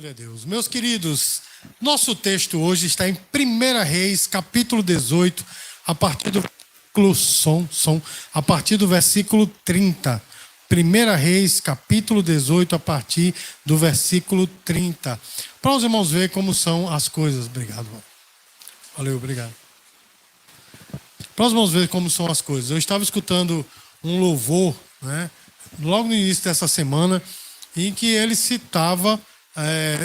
Glória a Deus. Meus queridos, nosso texto hoje está em 1 Reis, capítulo 18, a partir do a partir do versículo 30. 1 Reis, capítulo 18, a partir do versículo 30. Para os irmãos verem como são as coisas. Obrigado. Valeu, obrigado. Para os irmãos verem como são as coisas. Eu estava escutando um louvor, né, logo no início dessa semana, em que ele citava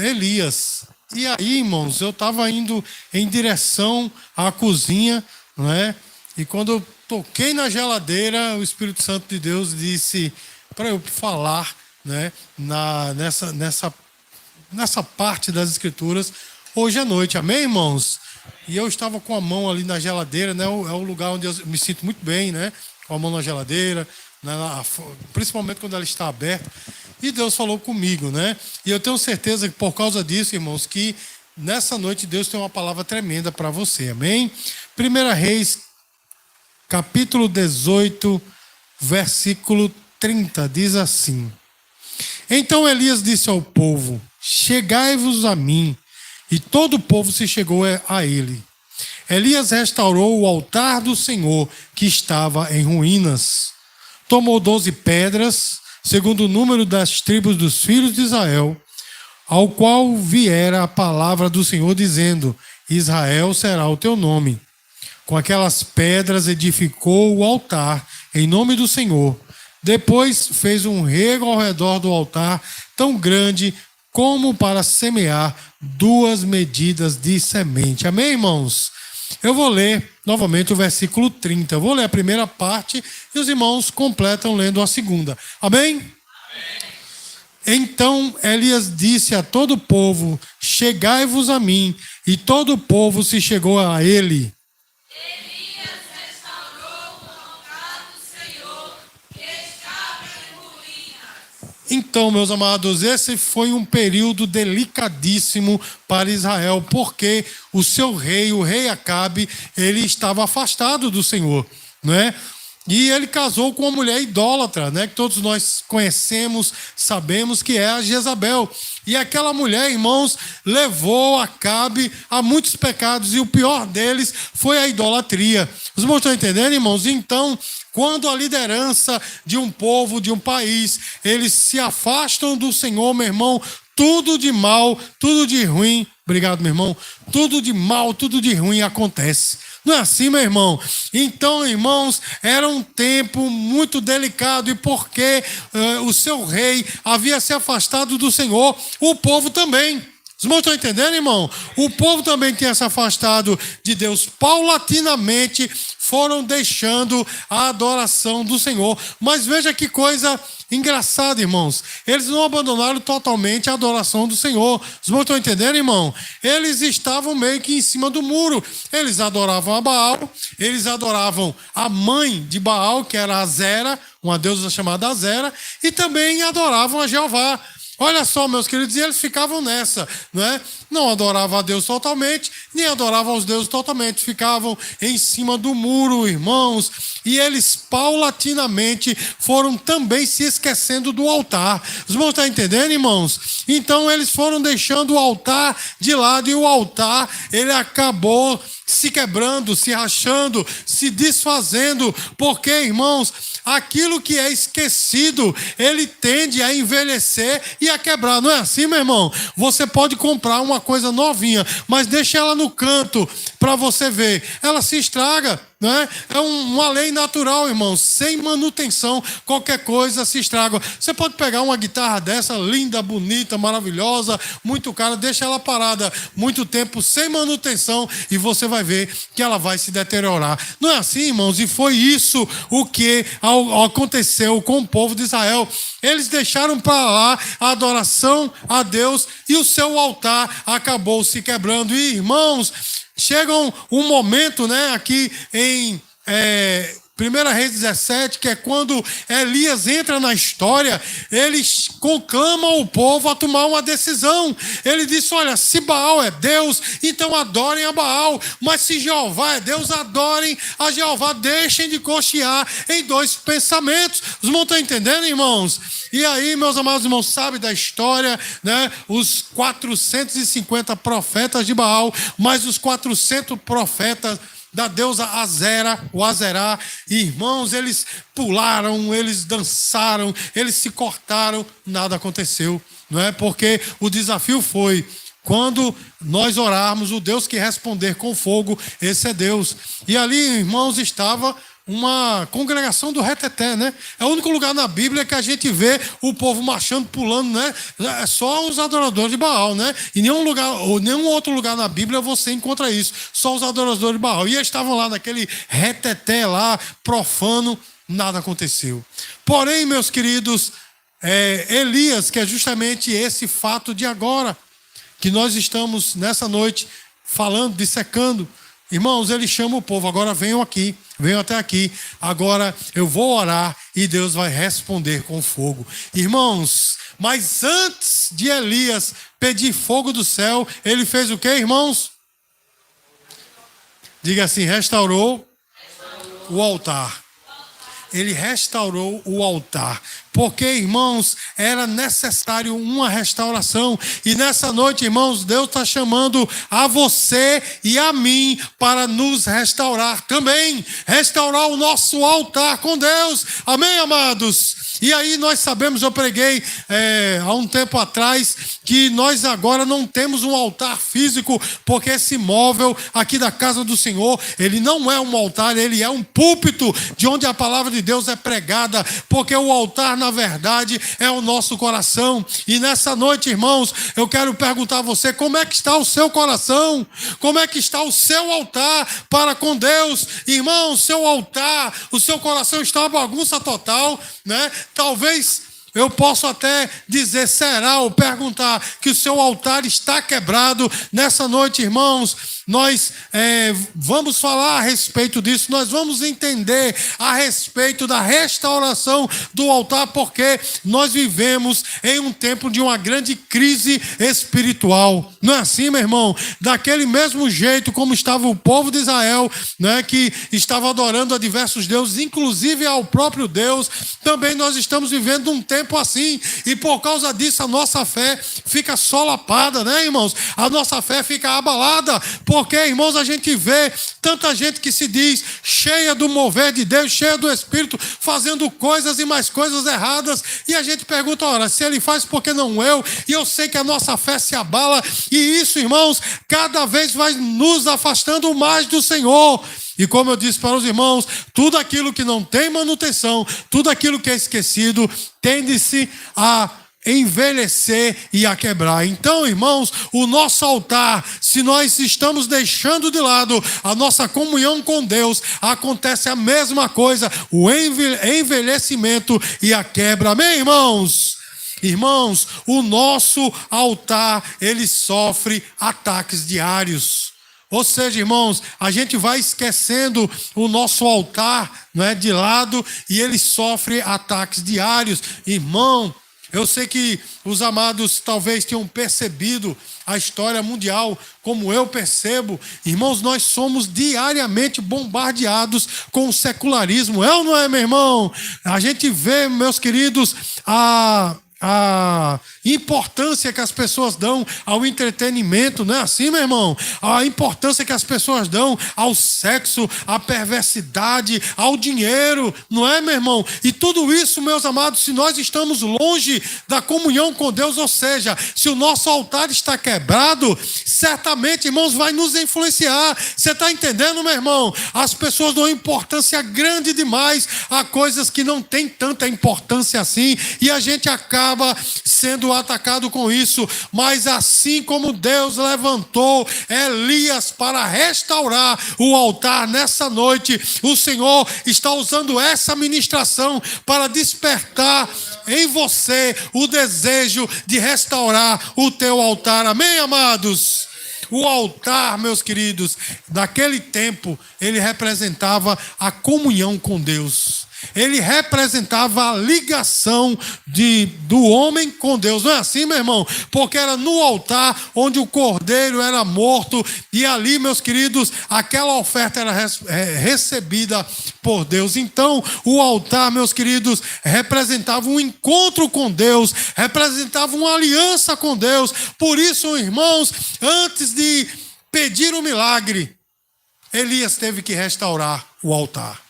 Elias. E aí, irmãos, eu estava indo em direção à cozinha, não é? E quando eu toquei na geladeira, o Espírito Santo de Deus disse para eu falar, né, nessa parte das Escrituras hoje à noite. Amém, irmãos? E eu estava com a mão ali na geladeira, né? É o lugar onde eu me sinto muito bem, né? Com a mão na geladeira, né? Principalmente quando ela está aberta. E Deus falou comigo, né? E eu tenho certeza que por causa disso, irmãos, que nessa noite Deus tem uma palavra tremenda para você. Amém? 1 Reis, capítulo 18, versículo 30, diz assim: Então Elias disse ao povo: Chegai-vos a mim. E todo o povo se chegou a ele. Elias restaurou o altar do Senhor, que estava em ruínas. Tomou 12 pedras, segundo o número das tribos dos filhos de Israel, ao qual viera a palavra do Senhor, dizendo: Israel será o teu nome. Com aquelas pedras edificou o altar em nome do Senhor. Depois fez um rego ao redor do altar, tão grande como para semear 2 medidas de semente. Amém, irmãos? Eu vou ler novamente o versículo 30. Eu vou ler a primeira parte e os irmãos completam lendo a segunda. Amém? Amém. Então Elias disse a todo o povo: Chegai-vos a mim. E todo o povo se chegou a ele. Elias restaurou o altar do Senhor, que estava em ruínas. Então, meus amados, esse foi um período delicadíssimo para Israel, porque o seu rei, o rei Acabe, ele estava afastado do Senhor, não é? E ele casou com uma mulher idólatra, né, que todos nós conhecemos, sabemos que é a Jezabel. E aquela mulher, irmãos, levou Acabe a muitos pecados, e o pior deles foi a idolatria. Os irmãos estão entendendo, irmãos? Então, quando a liderança de um povo, de um país, eles se afastam do Senhor, meu irmão, tudo de mal, tudo de ruim, obrigado, meu irmão, tudo de mal, tudo de ruim acontece. Não é assim, meu irmão? Então, irmãos, era um tempo muito delicado, e porque o seu rei havia se afastado do Senhor, o povo também. Os irmãos estão entendendo, irmão? O povo também tinha se afastado de Deus. Paulatinamente foram deixando a adoração do Senhor. Mas veja que coisa engraçada, irmãos. Eles não abandonaram totalmente a adoração do Senhor. Os irmãos estão entendendo, irmão? Eles estavam meio que em cima do muro. Eles adoravam a Baal, eles adoravam a mãe de Baal, que era Azera, uma deusa chamada Azera, e também adoravam a Jeová. Olha só, meus queridos, e eles ficavam nessa, não é? Não adoravam a Deus totalmente, nem adoravam os deuses totalmente. Ficavam em cima do muro, irmãos. E eles paulatinamente foram também se esquecendo do altar. Os irmãos estão entendendo, irmãos? Então eles foram deixando o altar de lado, e o altar, ele acabou se quebrando, se rachando, se desfazendo, porque, irmãos, aquilo que é esquecido, ele tende a envelhecer e a quebrar. Não é assim, meu irmão? Você pode comprar uma coisa novinha, mas deixa ela no canto para você ver. Ela se estraga, não é? É uma lei natural, irmão. Sem manutenção, qualquer coisa se estraga. Você pode pegar uma guitarra dessa, linda, bonita, maravilhosa, muito cara, deixa ela parada muito tempo, sem manutenção, e você vai ver que ela vai se deteriorar. Não é assim, irmãos? E foi isso o que aconteceu com o povo de Israel. Eles deixaram para lá a adoração a Deus, e o seu altar acabou se quebrando. E, irmãos, chega um momento, né, aqui em 1 Reis 17, que é quando Elias entra na história, ele conclama o povo a tomar uma decisão. Ele disse: olha, se Baal é Deus, então adorem a Baal, mas se Jeová é Deus, adorem a Jeová, deixem de cochear em dois pensamentos. Os irmãos estão entendendo, irmãos? E aí, meus amados irmãos, sabe da história, né? Os 450 profetas de Baal, mais os 400 profetas da deusa Azera, o Azerá. Irmãos, eles pularam, eles dançaram, eles se cortaram, nada aconteceu, não é? Porque o desafio foi: quando nós orarmos, o Deus que responder com fogo, esse é Deus. E ali, irmãos, estava uma congregação do reteté, né? É o único lugar na Bíblia que a gente vê o povo marchando, pulando, né? É só os adoradores de Baal, né? Em nenhum lugar, ou nenhum outro lugar na Bíblia você encontra isso. Só os adoradores de Baal. E eles estavam lá naquele reteté lá, profano, nada aconteceu. Porém, meus queridos, Elias, que é justamente esse fato de agora, que nós estamos nessa noite falando, dissecando. Irmãos, ele chama o povo: agora venham aqui, venham até aqui, agora eu vou orar e Deus vai responder com fogo. Irmãos, mas antes de Elias pedir fogo do céu, ele fez o quê, irmãos? Diga assim: restaurou o altar. Ele restaurou o altar. Porque, irmãos, era necessário uma restauração. E nessa noite, irmãos, Deus está chamando a você e a mim para nos restaurar também. Restaurar o nosso altar com Deus. Amém, amados? E aí nós sabemos, eu preguei há um tempo atrás, que nós agora não temos um altar físico, porque esse móvel aqui da casa do Senhor, ele não é um altar, ele é um púlpito de onde a palavra de Deus é pregada, porque o altar, na verdade, é o nosso coração. E nessa noite, irmãos, eu quero perguntar a você: como é que está o seu coração? Como é que está o seu altar para com Deus? Irmão, o seu altar, o seu coração está uma bagunça total, né? Talvez eu possa até dizer, será, ou perguntar, que o seu altar está quebrado. Nessa noite, irmãos, nós vamos falar a respeito disso, nós vamos entender a respeito da restauração do altar, porque nós vivemos em um tempo de uma grande crise espiritual. Não é assim, meu irmão? Daquele mesmo jeito como estava o povo de Israel, né, que estava adorando a diversos deuses, inclusive ao próprio Deus, também nós estamos vivendo um tempo assim, e por causa disso a nossa fé fica solapada, né, irmãos? A nossa fé fica abalada, porque, irmãos, a gente vê tanta gente que se diz cheia do mover de Deus, cheia do Espírito, fazendo coisas e mais coisas erradas, e a gente pergunta: ora, se ele faz, por que não eu? E eu sei que a nossa fé se abala, e isso, irmãos, cada vez vai nos afastando mais do Senhor. E como eu disse para os irmãos, tudo aquilo que não tem manutenção, tudo aquilo que é esquecido, tende-se a envelhecer e a quebrar. Então, irmãos, o nosso altar, se nós estamos deixando de lado a nossa comunhão com Deus, acontece a mesma coisa, o envelhecimento e a quebra. Amém, irmãos? Irmãos, o nosso altar, ele sofre ataques diários. Ou seja, irmãos, a gente vai esquecendo o nosso altar, não é, de lado, e ele sofre ataques diários. Irmão, eu sei que os amados talvez tenham percebido a história mundial, como eu percebo. Irmãos, nós somos diariamente bombardeados com o secularismo. É ou não é, meu irmão? A gente vê, meus queridos, a importância que as pessoas dão ao entretenimento, não é assim, meu irmão? A importância que as pessoas dão ao sexo, à perversidade, ao dinheiro, não é, meu irmão? E tudo isso, meus amados, se nós estamos longe da comunhão com Deus, ou seja, se o nosso altar está quebrado, certamente, irmãos, vai nos influenciar. Você está entendendo, meu irmão? As pessoas dão importância grande demais a coisas que não têm tanta importância assim, e a gente acaba sendo atacado com isso. Mas assim como Deus levantou Elias para restaurar o altar nessa noite, o Senhor está usando essa ministração para despertar em você o desejo de restaurar o teu altar. Amém, amados? O altar, meus queridos, naquele tempo, ele representava a comunhão com Deus. Ele representava a ligação do homem com Deus. Não é assim, meu irmão? Porque era no altar onde o cordeiro era morto. E ali, meus queridos, aquela oferta era recebida por Deus. Então, o altar, meus queridos, representava um encontro com Deus. Representava uma aliança com Deus. Por isso, irmãos, antes de pedir o milagre, Elias teve que restaurar o altar.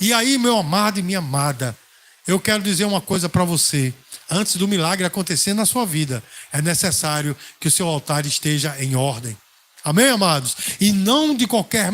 E aí, meu amado e minha amada, eu quero dizer uma coisa para você. Antes do milagre acontecer na sua vida, é necessário que o seu altar esteja em ordem. Amém, amados? E não de qualquer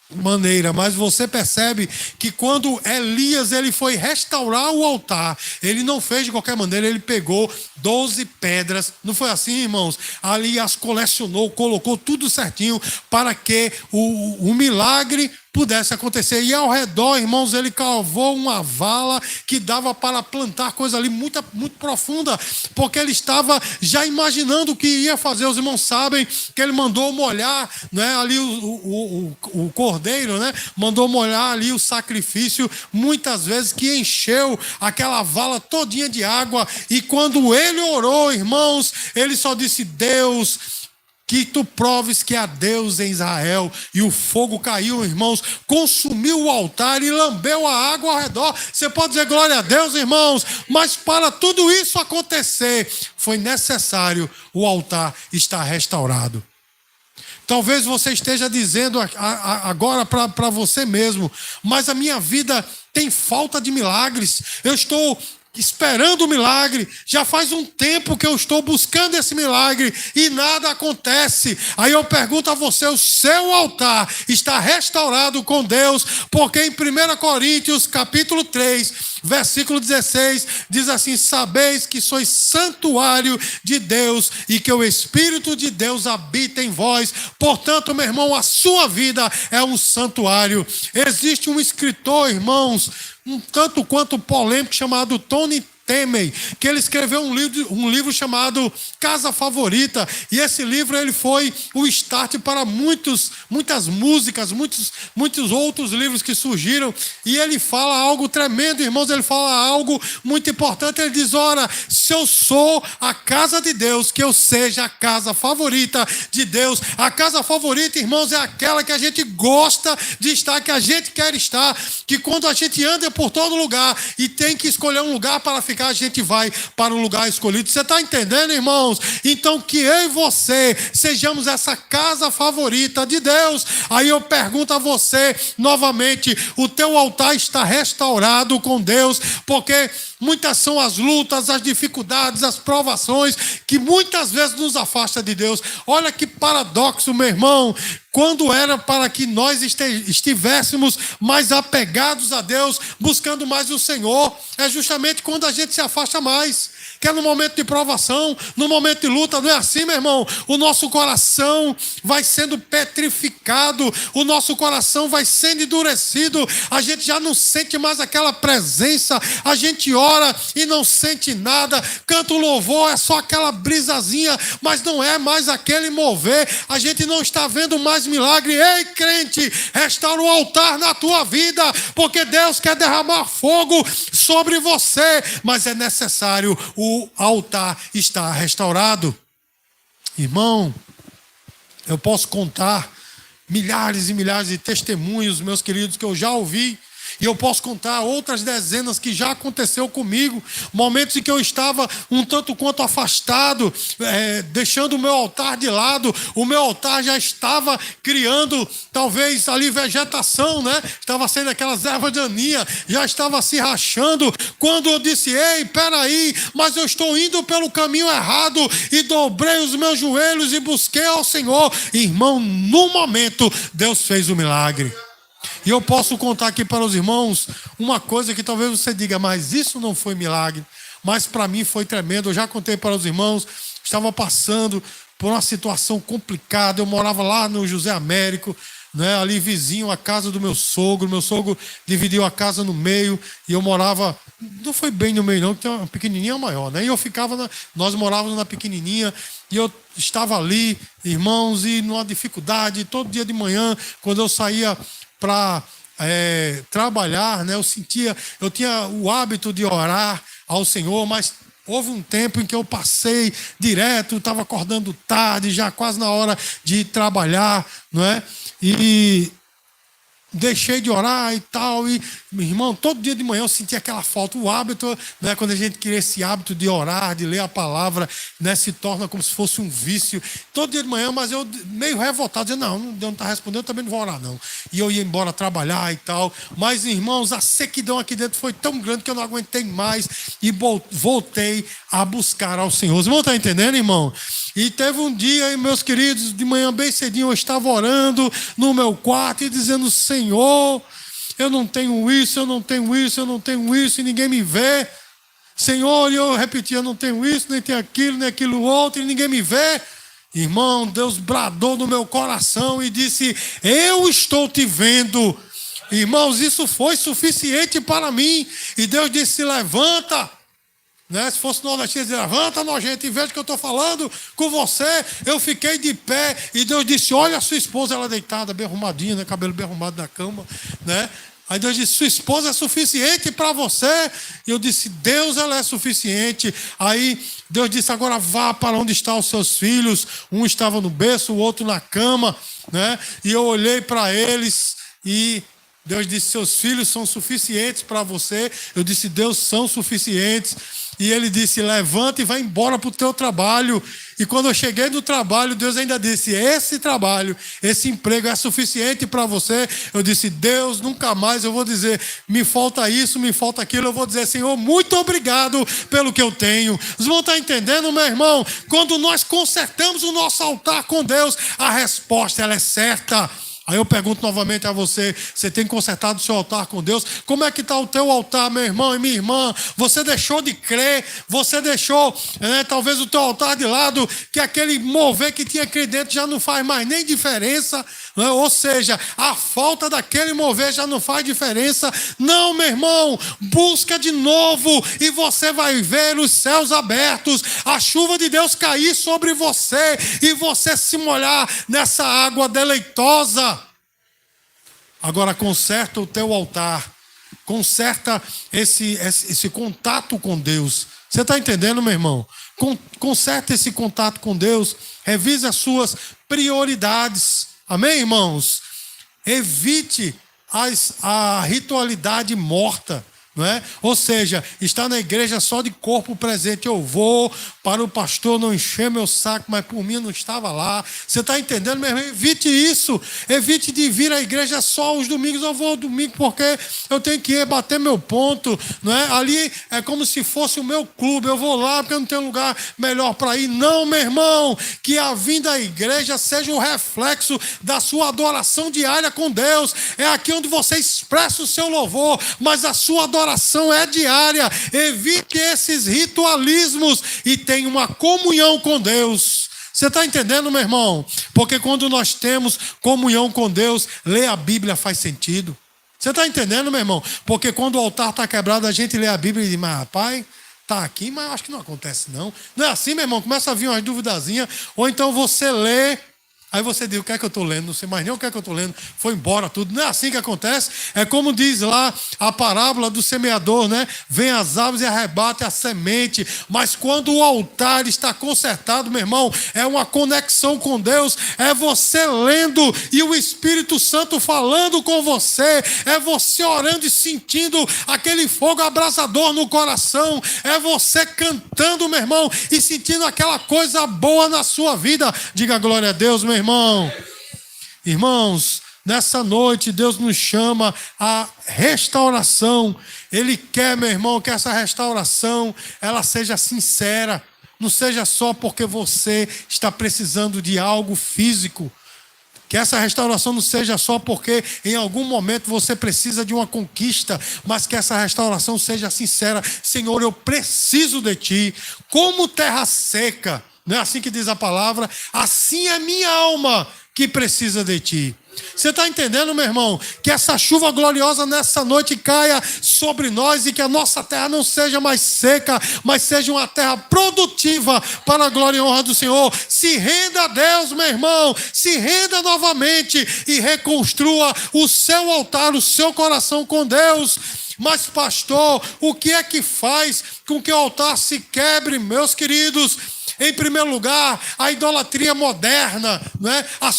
maneira, mas você percebe que quando Elias ele foi restaurar o altar, ele não fez de qualquer maneira, ele pegou 12 pedras, não foi assim, irmãos? Ali as colecionou, colocou tudo certinho para que o milagre pudesse acontecer. E ao redor, irmãos, ele cavou uma vala que dava para plantar coisa ali muito, muito profunda, porque ele estava já imaginando o que ia fazer. Os irmãos sabem que ele mandou molhar, né, ali o cordeiro, né, mandou molhar ali o sacrifício, muitas vezes que encheu aquela vala todinha de água. E quando ele orou, irmãos, ele só disse: Deus, que tu proves que há Deus em Israel. E o fogo caiu, irmãos, consumiu o altar e lambeu a água ao redor. Você pode dizer glória a Deus, irmãos, mas para tudo isso acontecer, foi necessário o altar estar restaurado. Talvez você esteja dizendo agora para você mesmo: mas a minha vida tem falta de milagres, eu estou esperando o milagre, já faz um tempo que eu estou buscando esse milagre e nada acontece. Aí eu pergunto a você: o seu altar está restaurado com Deus? Porque em 1 Coríntios capítulo 3, versículo 16, diz assim: sabeis que sois santuário de Deus e que o Espírito de Deus habita em vós. Portanto, meu irmão, a sua vida é um santuário. Existe um escritor, irmãos, um tanto quanto polêmico, chamado Tony Temei, que ele escreveu um livro chamado Casa Favorita, e esse livro ele foi o start para muitas músicas, muitos outros livros que surgiram, e ele fala algo tremendo, irmãos. Ele fala algo muito importante. Ele diz: ora, se eu sou a casa de Deus, que eu seja a casa favorita de Deus. A casa favorita, irmãos, é aquela que a gente gosta de estar, que a gente quer estar, que quando a gente anda por todo lugar e tem que escolher um lugar para ficar, a gente vai para o lugar escolhido. Você está entendendo, irmãos? Então, que eu e você sejamos essa casa favorita de Deus. Aí eu pergunto a você novamente: o teu altar está restaurado com Deus? Porque muitas são as lutas, as dificuldades, as provações que muitas vezes nos afastam de Deus. Olha que paradoxo, meu irmão. Quando era para que nós estivéssemos mais apegados a Deus, buscando mais o Senhor, é justamente quando a gente se afasta mais, que é no momento de provação, no momento de luta. Não é assim, meu irmão? O nosso coração vai sendo petrificado, o nosso coração vai sendo endurecido, a gente já não sente mais aquela presença, a gente ora e não sente nada, canta o louvor, é só aquela brisazinha, mas não é mais aquele mover, a gente não está vendo mais milagre. Ei, crente, restaura o altar na tua vida, porque Deus quer derramar fogo sobre você, mas é necessário o altar estar restaurado. Irmão, eu posso contar milhares e milhares de testemunhos, meus queridos, que eu já ouvi. E eu posso contar outras dezenas que já aconteceu comigo. Momentos em que eu estava um tanto quanto afastado, deixando o meu altar de lado. O meu altar já estava criando, talvez, ali vegetação, né? Estava sendo aquelas ervas de aninha, já estava se rachando. Quando eu disse: ei, peraí, mas eu estou indo pelo caminho errado. E dobrei os meus joelhos e busquei ao Senhor. Irmão, no momento, Deus fez o milagre. E eu posso contar aqui para os irmãos uma coisa que talvez você diga: mas isso não foi milagre. Mas para mim foi tremendo. Eu já contei para os irmãos, estava passando por uma situação complicada. Eu morava lá no José Américo, né, ali vizinho à casa do meu sogro. Meu sogro dividiu a casa no meio e eu morava, não foi bem no meio não, que tem uma pequenininha maior, né? E eu ficava, nós morávamos na pequenininha e eu estava ali, irmãos, e numa dificuldade, todo dia de manhã, quando eu saía para trabalhar, né, eu tinha o hábito de orar ao Senhor, mas houve um tempo em que eu passei direto, estava acordando tarde, já quase na hora de trabalhar, não é? E deixei de orar e tal, e, meu irmão, todo dia de manhã eu sentia aquela falta, o hábito, né, quando a gente cria esse hábito de orar, de ler a palavra, né, se torna como se fosse um vício, todo dia de manhã, mas eu meio revoltado, dizendo, não, Deus não está respondendo, eu também não vou orar não, e eu ia embora trabalhar e tal, mas, irmãos, a sequidão aqui dentro foi tão grande que eu não aguentei mais, e voltei a buscar ao Senhor. Os irmãos estão entendendo, irmão? E teve um dia, meus queridos, de manhã bem cedinho, eu estava orando no meu quarto e dizendo, Senhor, eu não tenho isso, eu não tenho isso, eu não tenho isso, e ninguém me vê. Senhor, e eu repetia, eu não tenho isso, nem tenho aquilo, nem aquilo outro, e ninguém me vê. Irmão, Deus bradou no meu coração e disse, eu estou te vendo. Irmãos, isso foi suficiente para mim. E Deus disse, levanta. Né? Se fosse nordestino, dizia, levanta, nojento, e veja que eu estou falando com você. Eu fiquei de pé e Deus disse, olha a sua esposa, ela deitada, bem arrumadinha, né? Cabelo bem arrumado na cama, né? Aí Deus disse, sua esposa é suficiente para você. E eu disse, Deus, ela é suficiente. Aí Deus disse, agora vá para onde estão os seus filhos. Um estava no berço, o outro na cama, né? E eu olhei para eles e Deus disse, seus filhos são suficientes para você. Eu disse, Deus, são suficientes. E ele disse, levanta e vai embora para o teu trabalho. E quando eu cheguei no trabalho, Deus ainda disse, esse trabalho, esse emprego é suficiente para você. Eu disse, Deus, nunca mais eu vou dizer, me falta isso, me falta aquilo. Eu vou dizer, Senhor, muito obrigado pelo que eu tenho. Vocês vão estar entendendo, meu irmão? Quando nós consertamos o nosso altar com Deus, a resposta ela é certa. Aí eu pergunto novamente a você, você tem consertado o seu altar com Deus? Como é que está o teu altar, meu irmão e minha irmã? Você deixou de crer, você deixou, talvez o teu altar de lado, que aquele mover que tinha aqui dentro já não faz mais nem diferença, né? Ou seja, a falta daquele mover já não faz diferença. Não, meu irmão, busca de novo e você vai ver os céus abertos, a chuva de Deus cair sobre você e você se molhar nessa água deleitosa. Agora conserta o teu altar, conserta esse contato com Deus. Você está entendendo, meu irmão? Conserta esse contato com Deus, revise as suas prioridades. Amém, irmãos? Evite a ritualidade morta. Não é? Ou seja, está na igreja só de corpo presente. Eu vou para o pastor não encher meu saco, mas por mim eu não estava lá. Você está entendendo, meu irmão? Evite isso. Evite de vir à igreja só os domingos. Eu vou ao domingo porque eu tenho que ir bater meu ponto. Não é? Ali é como se fosse o meu clube. Eu vou lá porque eu não tenho lugar melhor para ir. Não, meu irmão. Que a vinda à igreja seja um reflexo da sua adoração diária com Deus. É aqui onde você expressa o seu louvor, mas a sua adoração é diária. Evite esses ritualismos e tenha uma comunhão com Deus. Você está entendendo, meu irmão? Porque quando nós temos comunhão com Deus, ler a Bíblia faz sentido. Você está entendendo, meu irmão? Porque quando o altar está quebrado, a gente lê a Bíblia e diz, mas rapaz, está aqui, mas acho que não acontece não. Não é assim, meu irmão? Começa a vir umas duvidazinhas. Ou então você lê, aí você diz, o que é que eu estou lendo? Não sei mais nem o que é que eu estou lendo. Foi embora tudo. Não é assim que acontece. É como diz lá a parábola do semeador, né? Vem as aves e arrebate a semente. Mas quando o altar está consertado, meu irmão, é uma conexão com Deus. É você lendo e o Espírito Santo falando com você. É você orando e sentindo aquele fogo abrasador no coração. É você cantando, meu irmão, e sentindo aquela coisa boa na sua vida. Diga glória a Deus, meu irmão. Irmãos, nessa noite Deus nos chama à restauração. Ele quer, meu irmão, que essa restauração ela seja sincera. Não seja só porque você está precisando de algo físico. Que essa restauração não seja só porque em algum momento você precisa de uma conquista, mas que essa restauração seja sincera. Senhor, eu preciso de Ti. Como terra seca, não é assim que diz a palavra? Assim é minha alma que precisa de ti. Você está entendendo, meu irmão? Que essa chuva gloriosa nessa noite caia sobre nós e que a nossa terra não seja mais seca, mas seja uma terra produtiva para a glória e honra do Senhor. Se renda a Deus, meu irmão. Se renda novamente e reconstrua o seu altar, o seu coração com Deus. Mas, pastor, o que é que faz com que o altar se quebre, meus queridos? Em primeiro lugar, a idolatria moderna, né? A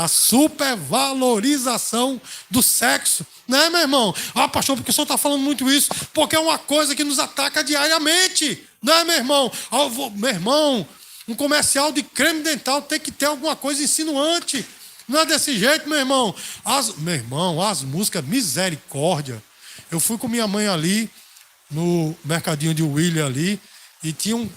supervalorização do sexo, né, meu irmão? Ah, pastor, porque o senhor está falando muito isso? Porque é uma coisa que nos ataca diariamente, né, meu irmão? Meu irmão, um comercial de creme dental tem que ter alguma coisa insinuante. Não é desse jeito, meu irmão. As músicas, misericórdia. Eu fui com minha mãe ali, no mercadinho de William ali, e tinha um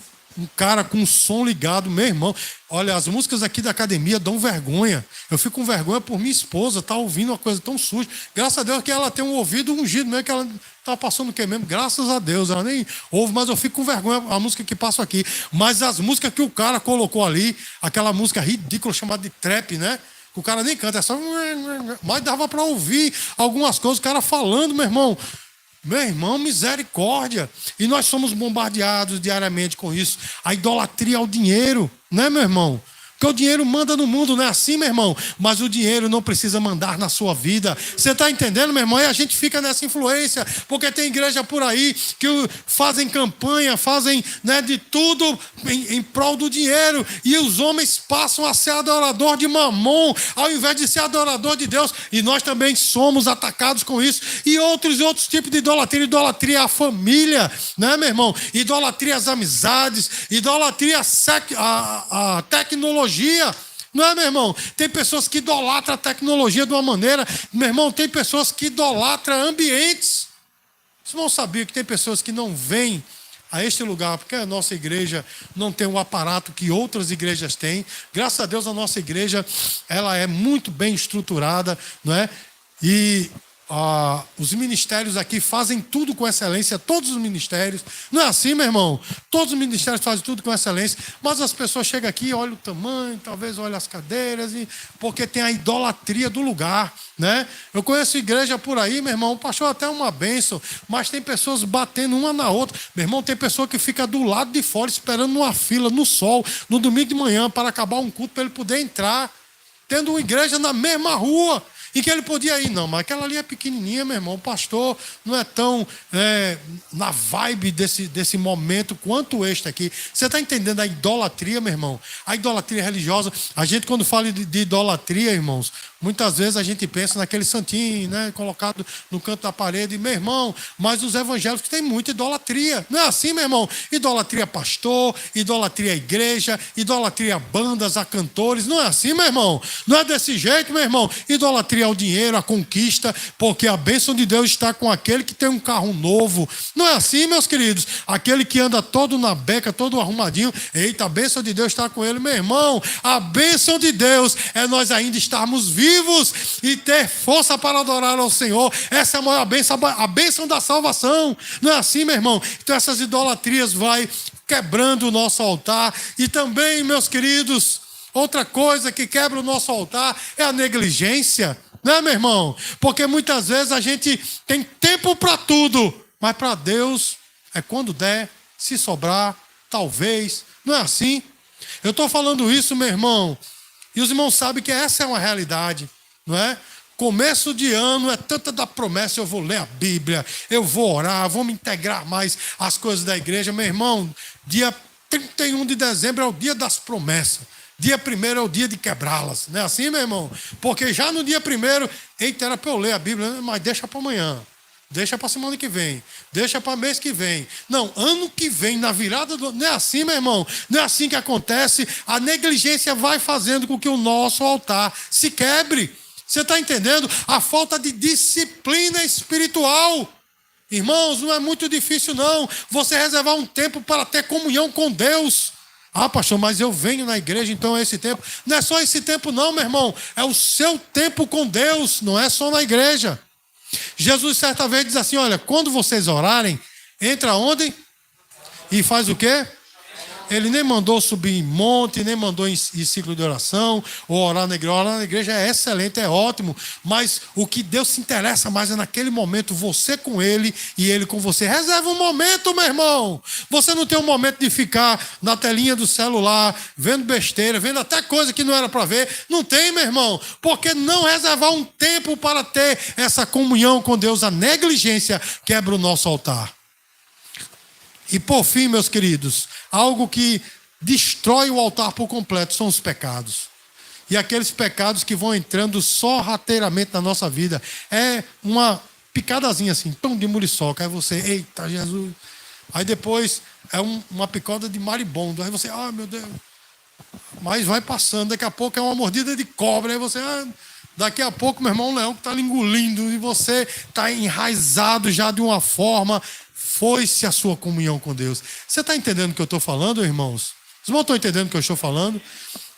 cara com o som ligado, meu irmão. Olha, as músicas aqui da academia dão vergonha. Eu fico com vergonha por minha esposa, tá ouvindo uma coisa tão suja. Graças a Deus que ela tem um ouvido ungido, mesmo que ela tá passando o quê mesmo? Graças a Deus, ela nem ouve, mas eu fico com vergonha a música que passa aqui. Mas as músicas que o cara colocou ali, aquela música ridícula chamada de trap, né? O cara nem canta, é só... Mas dava para ouvir algumas coisas, o cara falando, meu irmão. Meu irmão, misericórdia. E nós somos bombardeados diariamente com isso. A idolatria ao dinheiro, né, meu irmão? Porque o dinheiro manda no mundo, não é assim, meu irmão? Mas o dinheiro não precisa mandar na sua vida. Você está entendendo, meu irmão? E a gente fica nessa influência, porque tem igreja por aí que fazem campanha, fazem, né, de tudo em prol do dinheiro. E os homens passam a ser adorador de Mamon, ao invés de ser adorador de Deus. E nós também somos atacados com isso. E outros tipos de idolatria. Idolatria à família, né, meu irmão? Idolatria às amizades. Idolatria à tecnologia. Não é, meu irmão? Tem pessoas que idolatram a tecnologia de uma maneira. Meu irmão, tem pessoas que idolatram ambientes. Vocês não sabiam que tem pessoas que não vêm a este lugar, porque a nossa igreja não tem o aparato que outras igrejas têm. Graças a Deus a nossa igreja ela é muito bem estruturada, não é? E os ministérios aqui fazem tudo com excelência, todos os ministérios. Não é assim, meu irmão? Todos os ministérios fazem tudo com excelência, mas as pessoas chegam aqui e olham o tamanho, talvez olhem as cadeiras, porque tem a idolatria do lugar, né? Eu conheço igreja por aí, meu irmão, o pastor até é uma bênção, mas tem pessoas batendo uma na outra. Meu irmão, tem pessoa que fica do lado de fora esperando numa fila, no sol, no domingo de manhã, para acabar um culto, para ele poder entrar, tendo uma igreja na mesma rua. E que ele podia ir, não, mas aquela ali é pequenininha, meu irmão. O pastor não é tão na vibe desse momento quanto este aqui. Você está entendendo a idolatria, meu irmão? A idolatria religiosa. A gente, quando fala de idolatria, irmãos, muitas vezes a gente pensa naquele santinho, né, colocado no canto da parede. Meu irmão, mas os evangélicos têm muita idolatria. Não é assim, meu irmão? Idolatria a pastor, idolatria a igreja, idolatria a bandas, a cantores. Não é assim, meu irmão? Não é desse jeito, meu irmão? Idolatria ao dinheiro, à conquista, porque a bênção de Deus está com aquele que tem um carro novo. Não é assim, meus queridos? Aquele que anda todo na beca, todo arrumadinho. Eita, a bênção de Deus está com ele, meu irmão. A bênção de Deus é nós ainda estarmos vivos e ter força para adorar ao Senhor. Essa é a maior bênção, a bênção da salvação. Não é assim, meu irmão? Então essas idolatrias vai quebrando o nosso altar. E também, meus queridos, outra coisa que quebra o nosso altar é a negligência. Não é, meu irmão? Porque muitas vezes a gente tem tempo para tudo, mas para Deus é quando der, se sobrar, talvez. Não é assim? Eu estou falando isso, meu irmão, e os irmãos sabem que essa é uma realidade, não é? Começo de ano é tanta da promessa, eu vou ler a Bíblia, eu vou orar, vou me integrar mais às coisas da igreja. Meu irmão, dia 31 de dezembro é o dia das promessas. Dia 1º é o dia de quebrá-las. Não é assim, meu irmão? Porque já no dia 1º, eita, era para eu ler a Bíblia, mas deixa para amanhã. Deixa para semana que vem. Deixa para mês que vem. Não, ano que vem, na virada do... Não é assim, meu irmão? Não é assim que acontece. A negligência vai fazendo com que o nosso altar se quebre. Você está entendendo? A falta de disciplina espiritual. Irmãos, não é muito difícil, não. Você reservar um tempo para ter comunhão com Deus. Ah, pastor, mas eu venho na igreja, então é esse tempo. Não é só esse tempo não, meu irmão. É o seu tempo com Deus, não é só na igreja. Jesus certa vez diz assim, olha, quando vocês orarem, entra onde? E faz o quê? Ele nem mandou subir em monte, nem mandou em ciclo de oração, ou orar na igreja. Orar na igreja é excelente, é ótimo, mas o que Deus se interessa mais é naquele momento, você com Ele e Ele com você. Reserva um momento, meu irmão. Você não tem um momento de ficar na telinha do celular, vendo besteira, vendo até coisa que não era para ver. Não tem, meu irmão. Porque não reservar um tempo para ter essa comunhão com Deus, a negligência quebra o nosso altar. E por fim, meus queridos, algo que destrói o altar por completo são os pecados. E aqueles pecados que vão entrando sorrateiramente na nossa vida. É uma picadazinha assim, pão de muriçoca. Aí você, eita Jesus. Aí depois é uma picada de maribondo. Aí você, meu Deus. Mas vai passando, daqui a pouco é uma mordida de cobra. Aí você, daqui a pouco, meu irmão, um leão que está lhe engolindo. E você está enraizado já de uma forma. Foi-se a sua comunhão com Deus. Você está entendendo o que eu estou falando, irmãos? Os irmãos estão entendendo o que eu estou falando?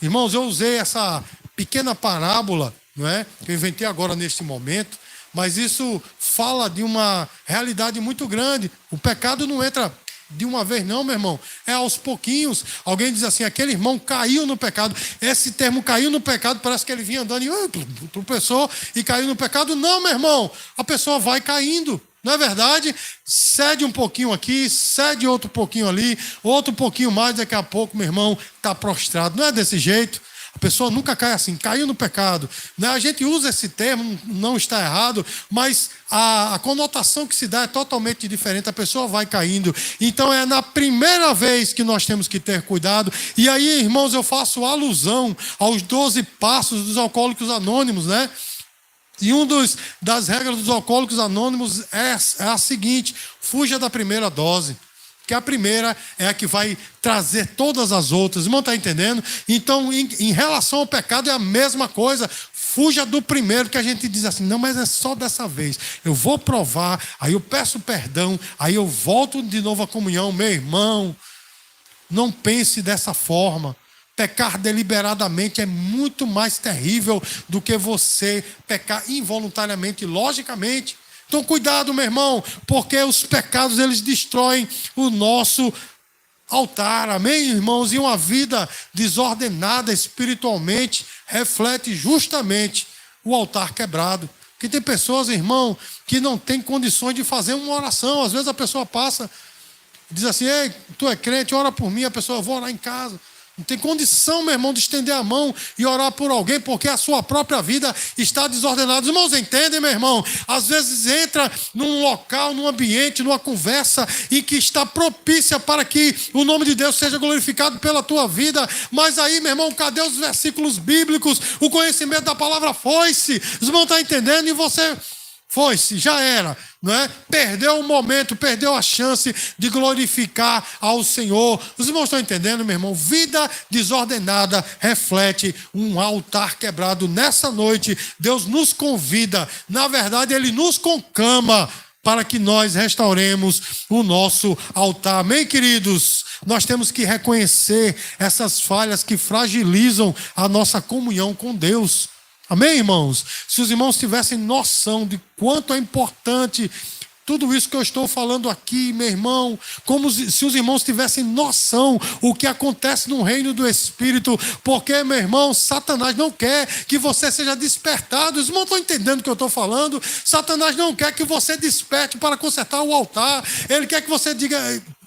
Irmãos, eu usei essa pequena parábola, não é? Que eu inventei agora neste momento, mas isso fala de uma realidade muito grande. O pecado não entra de uma vez não, meu irmão. É aos pouquinhos. Alguém diz assim, aquele irmão caiu no pecado. Esse termo caiu no pecado, parece que ele vinha andando e tropeçou e caiu no pecado. Não, meu irmão. A pessoa vai caindo. Não é verdade? Cede um pouquinho aqui, cede outro pouquinho ali, outro pouquinho mais, daqui a pouco, meu irmão, está prostrado. Não é desse jeito. A pessoa nunca cai assim, caiu no pecado. A gente usa esse termo, não está errado, mas a conotação que se dá é totalmente diferente. A pessoa vai caindo. Então é na primeira vez que nós temos que ter cuidado. E aí, irmãos, eu faço alusão aos 12 passos dos Alcoólicos Anônimos, né? E das regras dos Alcoólicos Anônimos é a seguinte: fuja da primeira dose, que a primeira é a que vai trazer todas as outras. Irmão, está entendendo? Então, em relação ao pecado é a mesma coisa. Fuja do primeiro, que a gente diz assim, não, mas é só dessa vez. Eu vou provar, aí eu peço perdão, aí eu volto de novo à comunhão. Meu irmão, não pense dessa forma. Pecar deliberadamente é muito mais terrível do que você pecar involuntariamente, logicamente. Então, cuidado, meu irmão, porque os pecados, eles destroem o nosso altar. Amém, irmãos? E uma vida desordenada espiritualmente reflete justamente o altar quebrado. Porque tem pessoas, irmão, que não têm condições de fazer uma oração. Às vezes a pessoa passa e diz assim, ei, tu é crente, ora por mim. A pessoa, eu vou orar em casa. Não tem condição, meu irmão, de estender a mão e orar por alguém, porque a sua própria vida está desordenada. Os irmãos entendem, meu irmão? Às vezes entra num local, num ambiente, numa conversa em que está propícia para que o nome de Deus seja glorificado pela tua vida. Mas aí, meu irmão, cadê os versículos bíblicos? O conhecimento da palavra foi-se. Os irmãos estão entendendo? E você foi-se, já era. Não é? Perdeu o momento, perdeu a chance de glorificar ao Senhor. Os irmãos estão entendendo, meu irmão? Vida desordenada reflete um altar quebrado. Nessa noite, Deus nos convida, na verdade, Ele nos conclama para que nós restauremos o nosso altar. Amém, queridos? Nós temos que reconhecer essas falhas que fragilizam a nossa comunhão com Deus. Amém, irmãos? Se os irmãos tivessem noção de quanto é importante tudo isso que eu estou falando aqui, meu irmão, como se os irmãos tivessem noção o que acontece no reino do Espírito, porque, meu irmão, Satanás não quer que você seja despertado. Os irmãos estão entendendo o que eu estou falando? Satanás não quer que você desperte para consertar o altar. Ele quer que você diga...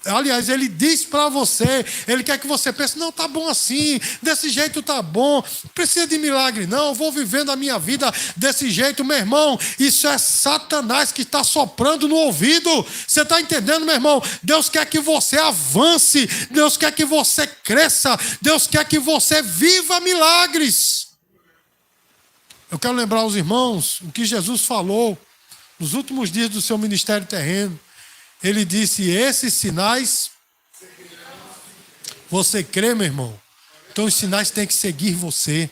Aliás, ele diz para você, ele quer que você pense, não, tá bom assim, desse jeito tá bom, não precisa de milagre não, eu vou vivendo a minha vida desse jeito. Meu irmão, isso é Satanás que está soprando no ouvido. Você está entendendo, meu irmão? Deus quer que você avance, Deus quer que você cresça, Deus quer que você viva milagres. Eu quero lembrar aos irmãos o que Jesus falou nos últimos dias do seu ministério terreno. Ele disse, esses sinais, você crê, meu irmão? Então os sinais têm que seguir você.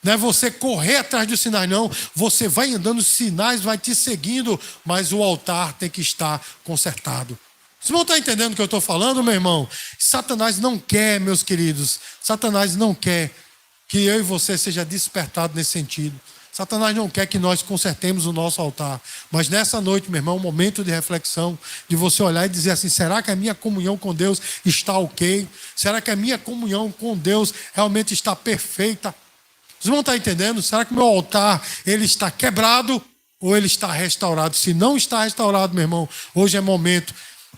Não é você correr atrás dos sinais, não. Você vai andando, os sinais vai te seguindo, mas o altar tem que estar consertado. Você não está entendendo o que eu estou falando, meu irmão? Satanás não quer, meus queridos, Satanás não quer que eu e você seja despertado nesse sentido. Satanás não quer que nós consertemos o nosso altar. Mas nessa noite, meu irmão, é um momento de reflexão, de você olhar e dizer assim, será que a minha comunhão com Deus está ok? Será que a minha comunhão com Deus realmente está perfeita? Vocês vão estar entendendo? Será que o meu altar ele está quebrado ou ele está restaurado? Se não está restaurado, meu irmão, hoje é momento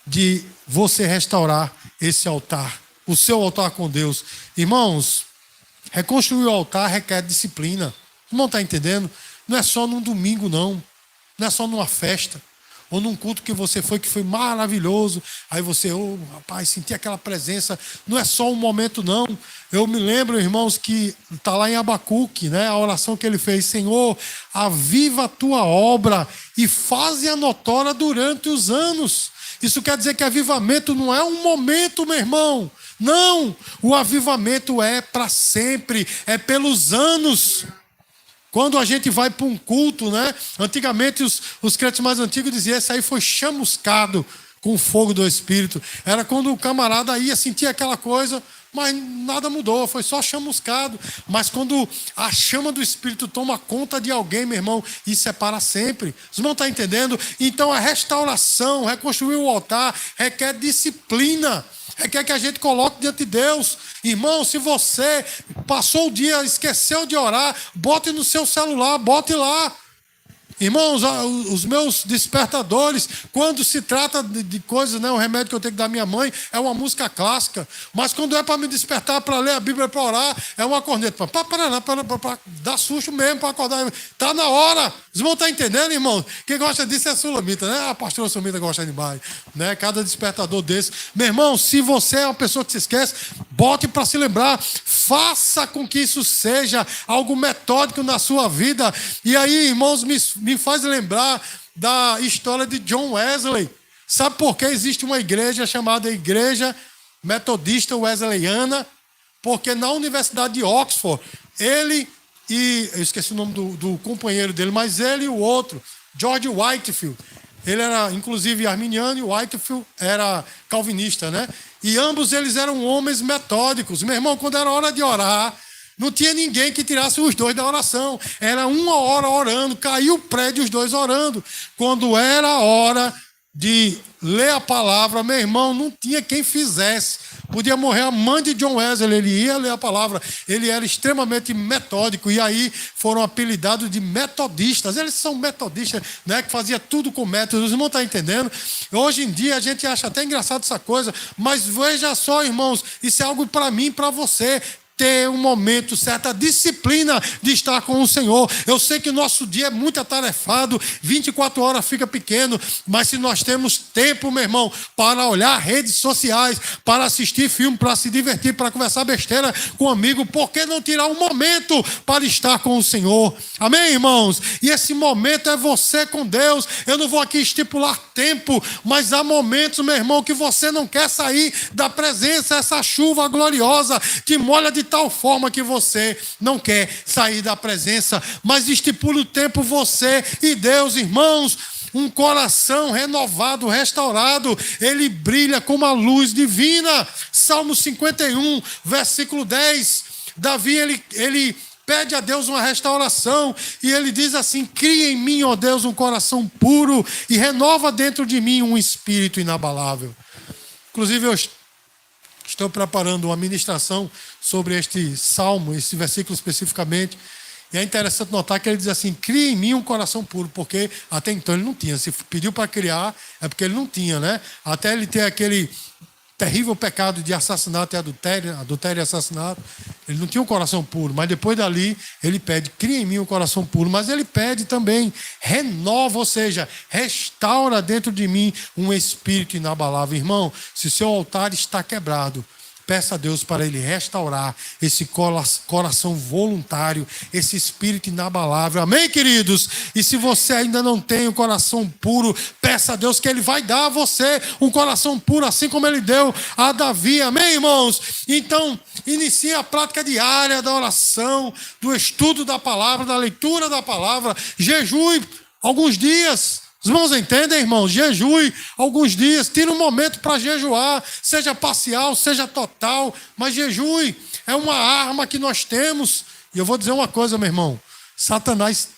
de você restaurar esse altar, o seu altar com Deus. Irmãos, reconstruir o altar requer disciplina. Não está entendendo? Não é só num domingo, não. Não é só numa festa. Ou num culto que você foi, que foi maravilhoso. Aí você, rapaz, senti aquela presença. Não é só um momento, não. Eu me lembro, irmãos, que está lá em Abacuque, né? A oração que ele fez. Senhor, aviva a tua obra e faze-a notória durante os anos. Isso quer dizer que avivamento não é um momento, meu irmão. Não. O avivamento é para sempre. É pelos anos. Quando a gente vai para um culto, né? Antigamente os crentes mais antigos diziam, esse aí foi chamuscado com o fogo do Espírito. Era quando o camarada ia sentir aquela coisa, mas nada mudou, foi só chamuscado. Mas quando a chama do Espírito toma conta de alguém, meu irmão, isso é para sempre. Vocês não estão entendendo? Então a restauração, reconstruir o altar, requer disciplina. Requer que a gente coloque diante de Deus. Irmão, se você passou o dia, esqueceu de orar, bote no seu celular, bote lá. Irmãos, os meus despertadores, quando se trata de coisas, né, o remédio que eu tenho que dar à minha mãe é uma música clássica. Mas quando é para me despertar, para ler a Bíblia, para orar, é uma corneta. Para dar susto mesmo, para acordar. Está na hora. Vocês vão estar entendendo, irmão? Quem gosta disso é a Sulamita, né? A pastora Sulamita gosta demais. Né? Cada despertador desse. Meu irmão, se você é uma pessoa que se esquece, bote para se lembrar. Faça com que isso seja algo metódico na sua vida. E aí, irmãos, me faz lembrar da história de John Wesley. Sabe por que existe uma igreja chamada Igreja Metodista Wesleyana? Porque na Universidade de Oxford, ele e... eu esqueci o nome do companheiro dele, mas ele e o outro, George Whitefield. Ele era, inclusive, arminiano e o Whitefield era calvinista, né? E ambos eles eram homens metódicos. Meu irmão, quando era hora de orar, não tinha ninguém que tirasse os dois da oração. Era uma hora orando, caiu o prédio os dois orando. Quando era a hora de ler a palavra, meu irmão, não tinha quem fizesse. Podia morrer a mãe de John Wesley, ele ia ler a palavra. Ele era extremamente metódico e aí foram apelidados de metodistas. Eles são metodistas, né, que fazia tudo com métodos. Os irmãos estão entendendo? Hoje em dia a gente acha até engraçado essa coisa, mas veja só, irmãos, isso é algo para mim e para você. Ter um momento, certa disciplina de estar com o Senhor. Eu sei que o nosso dia é muito atarefado, 24 horas fica pequeno, mas se nós temos tempo, meu irmão, para olhar redes sociais, para assistir filme, para se divertir, para conversar besteira com um amigo, por que não tirar um momento para estar com o Senhor? Amém, irmãos? E esse momento é você com Deus. Eu não vou aqui estipular tempo, mas há momentos, meu irmão, que você não quer sair da presença, essa chuva gloriosa que molha de tal forma que você não quer sair da presença, mas estipula o tempo você e Deus, irmãos. Um coração renovado, restaurado, ele brilha como a luz divina. Salmo 51, versículo 10. Davi, ele pede a Deus uma restauração e ele diz assim: cria em mim, ó Deus, um coração puro e renova dentro de mim um espírito inabalável. Inclusive, eu estou preparando uma ministração sobre este salmo, esse versículo especificamente. E é interessante notar que ele diz assim: cria em mim um coração puro, porque até então ele não tinha. Se pediu para criar, é porque ele não tinha, né? Até ele ter aquele terrível pecado de assassinato e adultério e assassinato, ele não tinha um coração puro. Mas depois dali, ele pede: cria em mim um coração puro. Mas ele pede também: renova, ou seja, restaura dentro de mim um espírito inabalável. Irmão, se seu altar está quebrado, peça a Deus para Ele restaurar esse coração voluntário, esse espírito inabalável. Amém, queridos? E se você ainda não tem um coração puro, peça a Deus que Ele vai dar a você um coração puro, assim como Ele deu a Davi. Amém, irmãos? Então, inicie a prática diária da oração, do estudo da palavra, da leitura da palavra. Jejue alguns dias. Os irmãos entendem, irmãos? Jejue alguns dias, tira um momento para jejuar, seja parcial, seja total, mas jejue é uma arma que nós temos. E eu vou dizer uma coisa, meu irmão: Satanás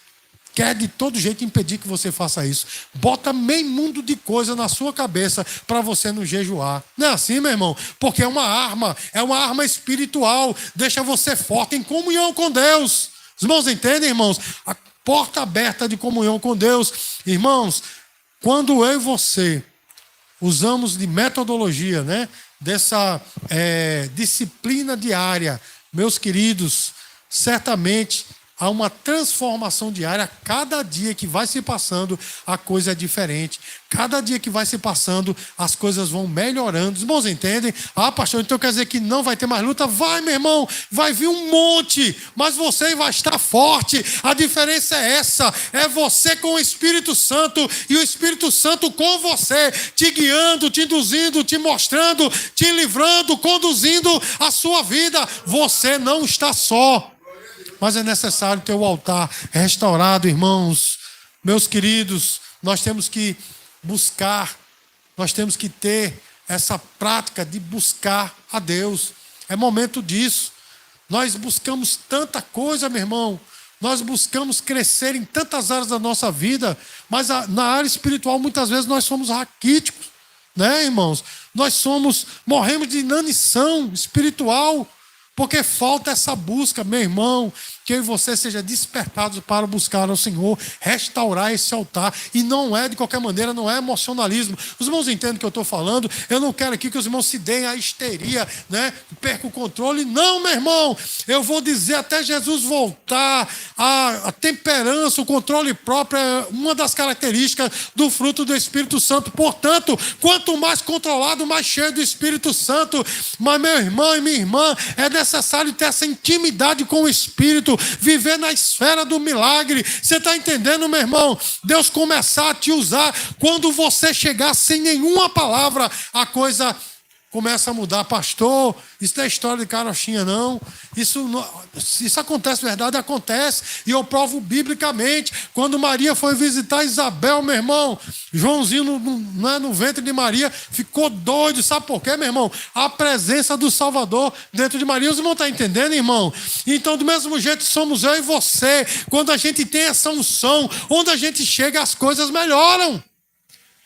quer de todo jeito impedir que você faça isso. Bota meio mundo de coisa na sua cabeça para você não jejuar. Não é assim, meu irmão? Porque é uma arma espiritual, deixa você forte em comunhão com Deus. Os irmãos entendem, irmãos? A porta aberta de comunhão com Deus. Irmãos, quando eu e você usamos de metodologia, né, dessa disciplina diária, meus queridos, certamente há uma transformação diária. Cada dia que vai se passando, a coisa é diferente. Cada dia que vai se passando, as coisas vão melhorando. Os irmãos entendem? Ah, pastor, então quer dizer que não vai ter mais luta? Vai, meu irmão, vai vir um monte, mas você vai estar forte. A diferença é essa, é você com o Espírito Santo e o Espírito Santo com você, te guiando, te induzindo, te mostrando, te livrando, conduzindo a sua vida. Você não está só. Mas é necessário ter o altar restaurado, irmãos. Meus queridos, nós temos que buscar, nós temos que ter essa prática de buscar a Deus. É momento disso. Nós buscamos tanta coisa, meu irmão. Nós buscamos crescer em tantas áreas da nossa vida, mas na área espiritual muitas vezes nós somos raquíticos, né, irmãos? Morremos de inanição espiritual, porque falta essa busca, meu irmão, que eu e você seja despertados para buscar ao Senhor, restaurar esse altar. E não é de qualquer maneira, não é emocionalismo. Os irmãos entendem o que eu estou falando? Eu não quero aqui que os irmãos se deem à histeria, né? Perca o controle. Não, meu irmão, eu vou dizer até Jesus voltar. A temperança, o controle próprio é uma das características do fruto do Espírito Santo. Portanto, quanto mais controlado, mais cheio do Espírito Santo. Mas, meu irmão e minha irmã, é necessário ter essa intimidade com o Espírito, viver na esfera do milagre. Você está entendendo, meu irmão? Deus começar a te usar. Quando você chegar sem nenhuma palavra, a coisa começa a mudar. Pastor, isso não é história de carochinha, não. Isso acontece, verdade, acontece. E eu provo biblicamente. Quando Maria foi visitar Isabel, meu irmão, Joãozinho no ventre de Maria ficou doido. Sabe por quê, meu irmão? A presença do Salvador dentro de Maria. Os irmãos estão entendendo, irmão? Então, do mesmo jeito, somos eu e você. Quando a gente tem essa unção, onde a gente chega, as coisas melhoram.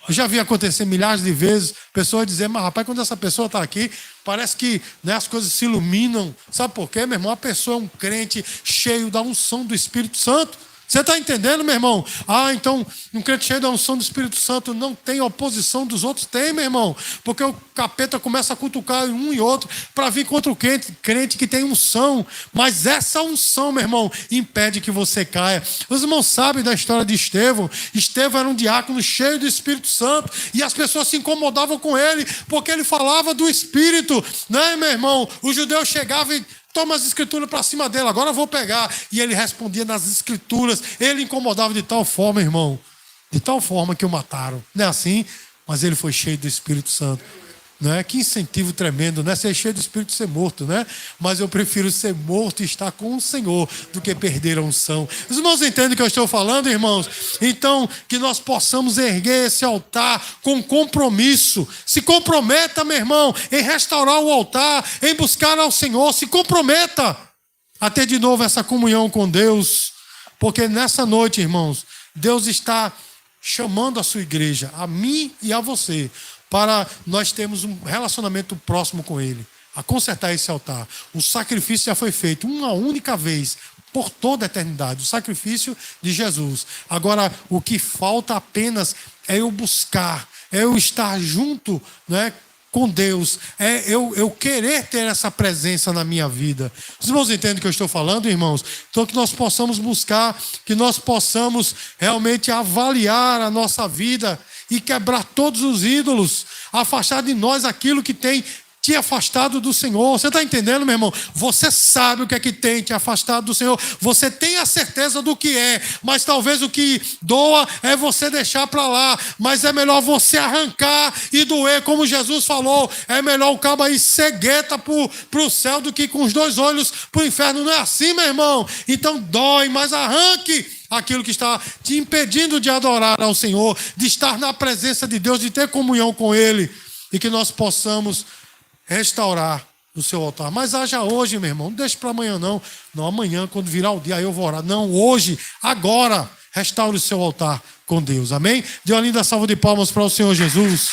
Eu já vi acontecer milhares de vezes, pessoas dizendo, mas rapaz, quando essa pessoa está aqui, parece que, né, as coisas se iluminam. Sabe por quê, meu irmão? A pessoa é um crente cheio da unção do Espírito Santo. Você está entendendo, meu irmão? Ah, então, um crente cheio da unção do Espírito Santo não tem oposição dos outros? Tem, meu irmão. Porque o capeta começa a cutucar um e outro para vir contra o crente que tem unção. Mas essa unção, meu irmão, impede que você caia. Os irmãos sabem da história de Estevão. Estevão era um diácono cheio do Espírito Santo e as pessoas se incomodavam com ele porque ele falava do Espírito. Né, meu irmão? Os judeus chegavam e toma as escrituras para cima dele, agora eu vou pegar. E ele respondia nas escrituras. Ele incomodava de tal forma, irmão, de tal forma que o mataram. Não é assim? Mas ele foi cheio do Espírito Santo. Não é? Que incentivo tremendo, né? Ser cheio do Espírito e ser morto, né? Mas eu prefiro ser morto e estar com o Senhor do que perder a unção. Os irmãos entendem o que eu estou falando, irmãos? Então, que nós possamos erguer esse altar com compromisso. Se comprometa, meu irmão, em restaurar o altar, em buscar ao Senhor. Se comprometa a ter de novo essa comunhão com Deus. Porque nessa noite, irmãos, Deus está chamando a sua igreja, a mim e a você, para nós termos um relacionamento próximo com Ele, a consertar esse altar. O sacrifício já foi feito uma única vez, por toda a eternidade, o sacrifício de Jesus. Agora, o que falta apenas é eu buscar, é eu estar junto, né, com Deus, é eu querer ter essa presença na minha vida. Os irmãos entendem o que eu estou falando, irmãos? Então que nós possamos buscar, que nós possamos realmente avaliar a nossa vida e quebrar todos os ídolos, afastar de nós aquilo que tem te afastado do Senhor. Você está entendendo, meu irmão? Você sabe o que é que tem te afastado do Senhor. Você tem a certeza do que é, mas talvez o que doa é você deixar para lá. Mas é melhor você arrancar e doer, como Jesus falou. É melhor o cabo aí cegueta para o céu do que com os dois olhos para o inferno. Não é assim, meu irmão? Então dói, mas arranque aquilo que está te impedindo de adorar ao Senhor, de estar na presença de Deus, de ter comunhão com Ele, e que nós possamos restaurar no seu altar. Mas haja hoje, meu irmão. Não deixe para amanhã, não. Não, amanhã, quando virar o dia, aí eu vou orar. Não, hoje, agora, restaure o seu altar com Deus. Amém? Dê uma linda salva de palmas para o Senhor Jesus.